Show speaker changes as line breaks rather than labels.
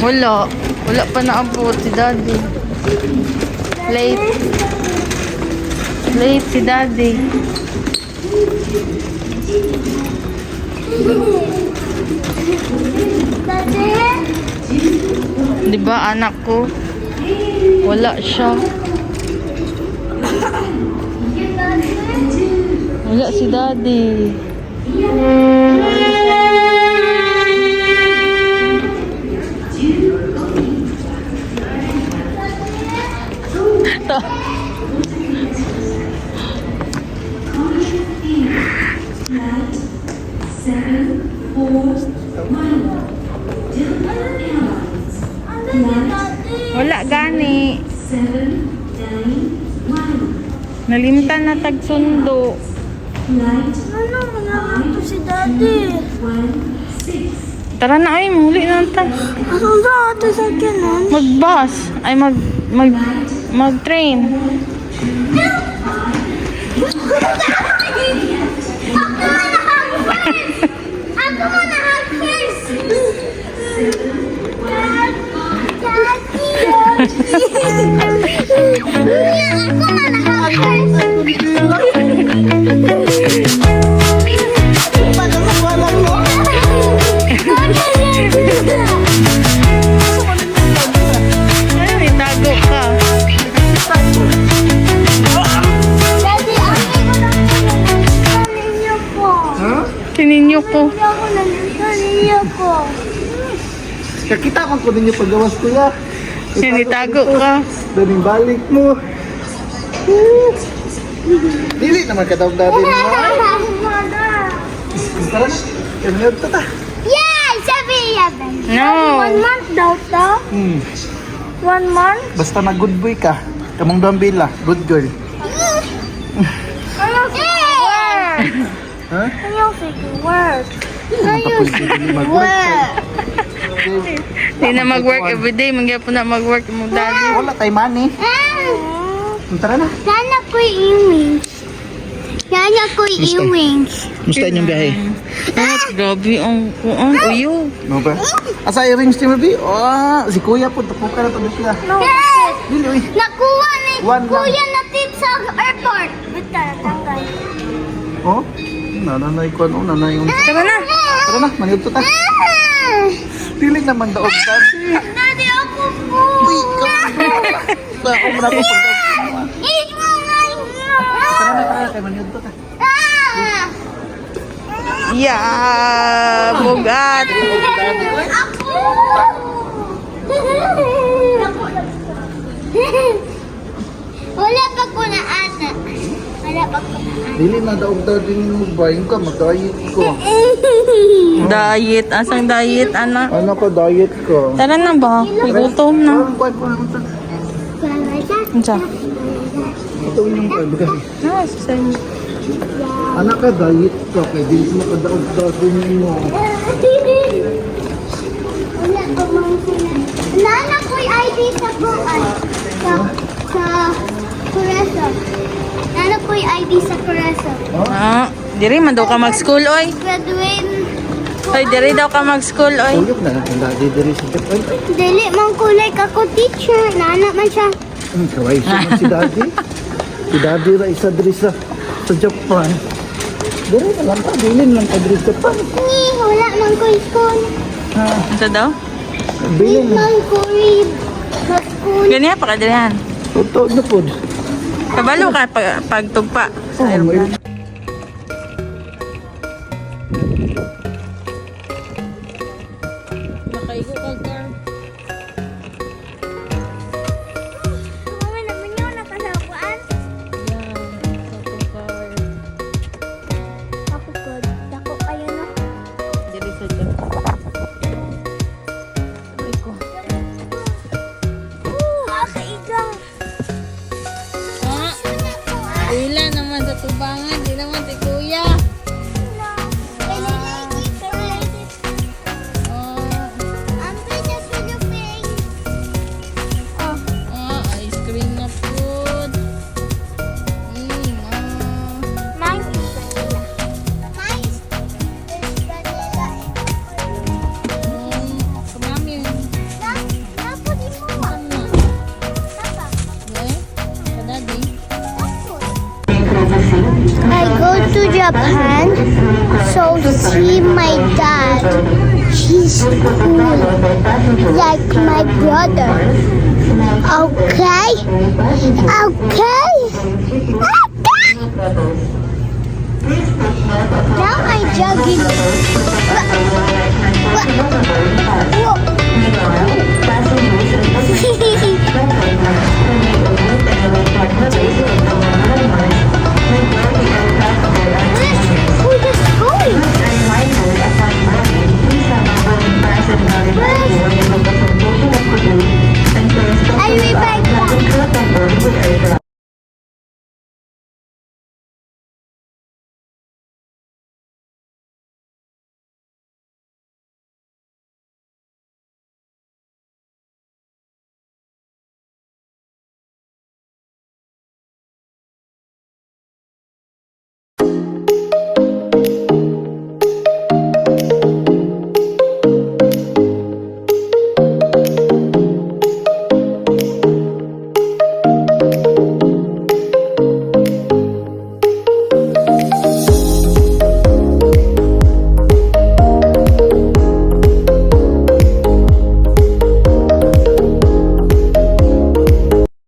Wala. Wala pa naabot si daddy. Late. Late si daddy. Di ba anak ko? Wala siya. Wala si daddy. Wala gani. Nalimtan na tagsundo.
Ano, malaman to si daddy.
Tara na ay, muli na ta.
Ano ba ito sa kinan?
Mag-bus. Ay, mag-train.
Ako muna hug first. Daddy. Ako muna hug first. Paano mo walang mo?
Ay, tago ka.
Daddy, ako na ninyo po.
Kininyo ko.
Ako na ninyo po.
Kakita man ko ninyo paggawas ko ya.
Sinitago ka.
Daming balik mo. Dili naman ka daw dati mo. Tara na. Kaya na ta.
Yay! 7-11.
No.
1 month daw to. 1 month?
Basta na good boy ka. Kamong Dambila, good girl.
Ano work?
Ha?
Ano work?
Tapos hindi mag-work.
Hindi na mag-work everyday. Magyapon na mag-work mo daddy.
Wala tayo money. Tara na.
Sana ko i-wings. Sana ko i-wings.
Musta inyong biyahe?
Ay, grabe ang kuan. Uyo.
No ba? Asa i-rings ni Mabi? Oh, si Kuya po. Tapuka na pag sila.
No.
Dili, uy.
Nakuha ni
One lang.
Kuya natin sa airport. Bita, tanggal.
Oh? Nanay ko ano? Nanay yung...
Tara na.
Tara na, mangyod to ta. Dili naman daog dati.
Daddy, ako po.
Uy, ka. Ako mo na ako pag... Tara na, kay mangyod to ta.
Yeah, bugat.
Wala pa ko na anak. Wala pa ko na anak.
Dili na daog dati mo bayin ka, mag-diet ko.
Diet. Asang diet, anak?
Ano ka, diet ko?
Tara na ba? May gutom na. Ansa?
Ito yung pagkas.
Ah, sasay.
Anak ka, diet ka. Kaya di mo ka daog dati mo.
Wala pa mga sila. Nana ko'y ID sa buwan. Sa Kureso. Nana ko'y ID sa Kureso.
Ah, diri man daw ka mag-school, oy.
Graduate.
Oy, diri daw ka mag-school, oy.
Tuyok na lang kung dati diri sa Japan.
Dili man kulay ako teacher. Nana man siya.
Kawai siya man si daddy. Si daddy ra isa diri sa Japan. Diri na lang ka, bilin lang ka diri sa Japan.
Wala man ko'y school.
Ansa daw?
Bilin na.
Man ko'y sa school.
Ganyan pa ka dirihan.
Totoo na po.
Kabalo ka pagtugpa sa aeroplano. Nakaigo ka, car.
Mami naman yun, nakasakuan.
Yan, sa car.
Ako po, dako kayo no.
Diri sa Japan. Sabay ko.
Makaigang.
Ah, wala naman sa tubangan. Di naman si kuya.
Kailangan Japan. So see my dad. He's cool, like my brother. Okay? Okay? Okay? Now I'm jogging.